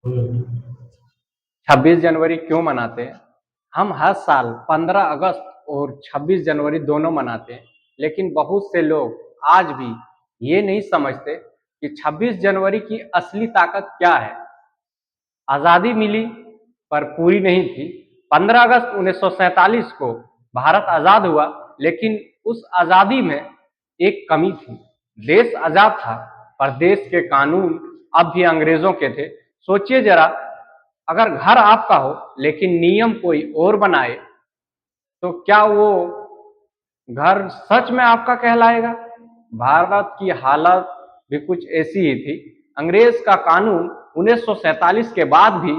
छब्बीस जनवरी क्यों मनाते हैं? हम हर साल 15 अगस्त और 26 जनवरी दोनों मनाते हैं, लेकिन बहुत से लोग आज भी ये नहीं समझते कि 26 जनवरी की असली ताकत क्या है। आज़ादी मिली पर पूरी नहीं थी। 15 अगस्त 1947 को भारत आज़ाद हुआ, लेकिन उस आज़ादी में एक कमी थी। देश आज़ाद था पर देश के कानून अब भी अंग्रेजों के थे। सोचिए जरा, अगर घर आपका हो लेकिन नियम कोई और बनाए, तो क्या वो घर सच में आपका कहलाएगा? भारत की हालत भी कुछ ऐसी ही थी। अंग्रेज का कानून 1947 के बाद भी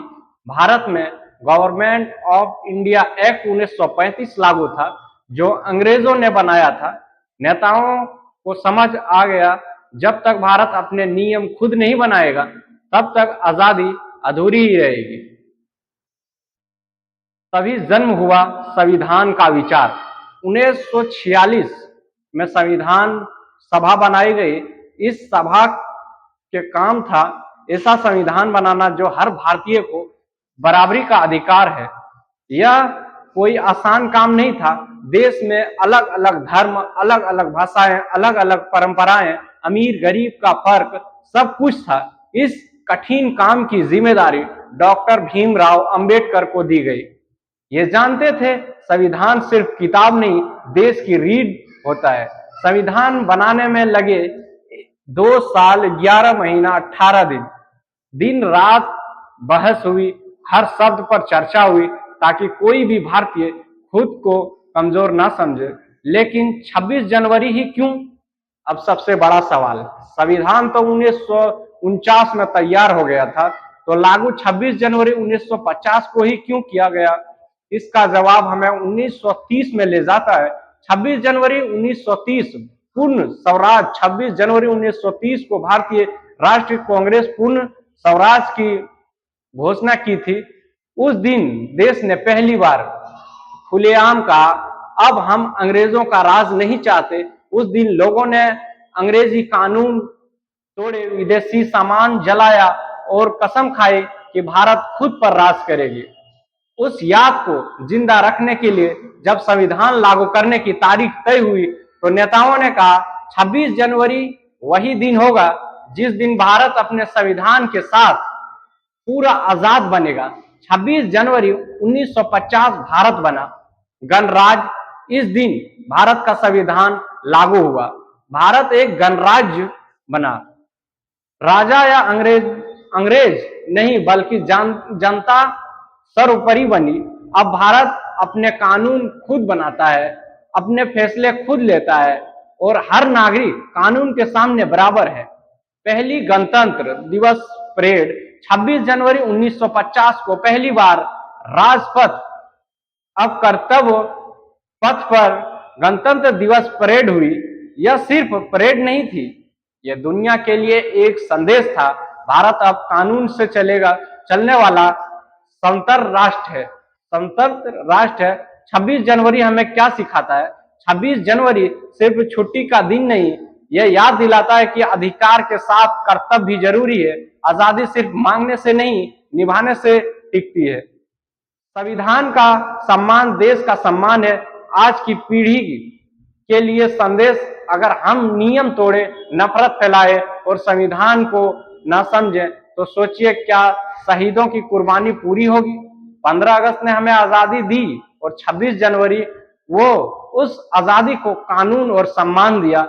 भारत में गवर्नमेंट ऑफ इंडिया एक्ट 1935 लागू था, जो अंग्रेजों ने बनाया था। नेताओं को समझ आ गया, जब तक भारत अपने नियम खुद नहीं बनाएगा, तब तक आजादी अधूरी ही रहेगी। तभी जन्म हुआ संविधान का विचार। 1946 में संविधान सभा बनाई गई। इस सभा के काम था ऐसा संविधान बनाना जो हर भारतीय को बराबरी का अधिकार है। यह कोई आसान काम नहीं था। देश में अलग अलग धर्म, अलग अलग भाषाएं, अलग अलग परंपराएं, अमीर गरीब का फर्क सब कुछ था। इस कठिन काम की जिम्मेदारी डॉक्टर भीमराव अंबेडकर को दी गई। ये जानते थे संविधान सिर्फ किताब नहीं, देश की रीढ़ होता है। संविधान बनाने में लगे 2 साल 11 महीना 18 दिन, दिन रात बहस हुई, हर शब्द पर चर्चा हुई, ताकि कोई भी भारतीय खुद को कमजोर ना समझे। लेकिन 26 जनवरी ही क्यों? अब सबसे बड़ा सवाल, संविधान तो 1949 में तैयार हो गया था, तो लागू 26 जनवरी 1950 को ही क्यों किया गया? इसका जवाब हमें 1930 में ले जाता है। 26 जनवरी 1930 पूर्ण स्वराज। 26 जनवरी 1930 को भारतीय राष्ट्रीय कांग्रेस पूर्ण स्वराज की घोषणा की थी। उस दिन देश ने पहली बार खुलेआम कहा, अब हम अंग्रेजों का राज नहीं चाहते। उस दिन लोगों ने अंग्रेजी कानून तोड़े, विदेशी सामान जलाया और कसम खाई कि भारत खुद पर राज करेगी। उस याद को जिंदा रखने के लिए जब संविधान लागू करने की तारीख तय हुई, तो नेताओं ने कहा 26 जनवरी वही दिन होगा जिस दिन भारत अपने संविधान के साथ पूरा आजाद बनेगा। 26 जनवरी 1950 भारत बना गणराज्य। इस दिन भारत का संविधान लागू हुआ, भारत एक गणराज्य बना। राजा या अंग्रेज नहीं, बल्कि जनता सर्वोपरि बनी। अब भारत अपने कानून खुद बनाता है, अपने फैसले खुद लेता है और हर नागरिक कानून के सामने बराबर है। पहली गणतंत्र दिवस परेड 26 जनवरी 1950 को पहली बार राजपथ, अब कर्तव्य पथ पर गणतंत्र दिवस परेड हुई। यह सिर्फ परेड नहीं थी, यह दुनिया के लिए एक संदेश था। भारत अब कानून से चलने वाला स्वतंत्र राष्ट्र है। 26 जनवरी हमें क्या सिखाता है? 26 जनवरी सिर्फ छुट्टी का दिन नहीं, यह याद दिलाता है कि अधिकार के साथ कर्तव्य भी जरूरी है। आजादी सिर्फ मांगने से नहीं, निभाने से टिकती है। संविधान का सम्मान देश का सम्मान है। आज की पीढ़ी के लिए संदेश, अगर हम नियम तोड़े, नफरत फैलाए और संविधान को न समझें, तो सोचिए क्या शहीदों की कुर्बानी पूरी होगी? 15 अगस्त ने हमें आजादी दी और 26 जनवरी वो उस आजादी को कानून और सम्मान दिया।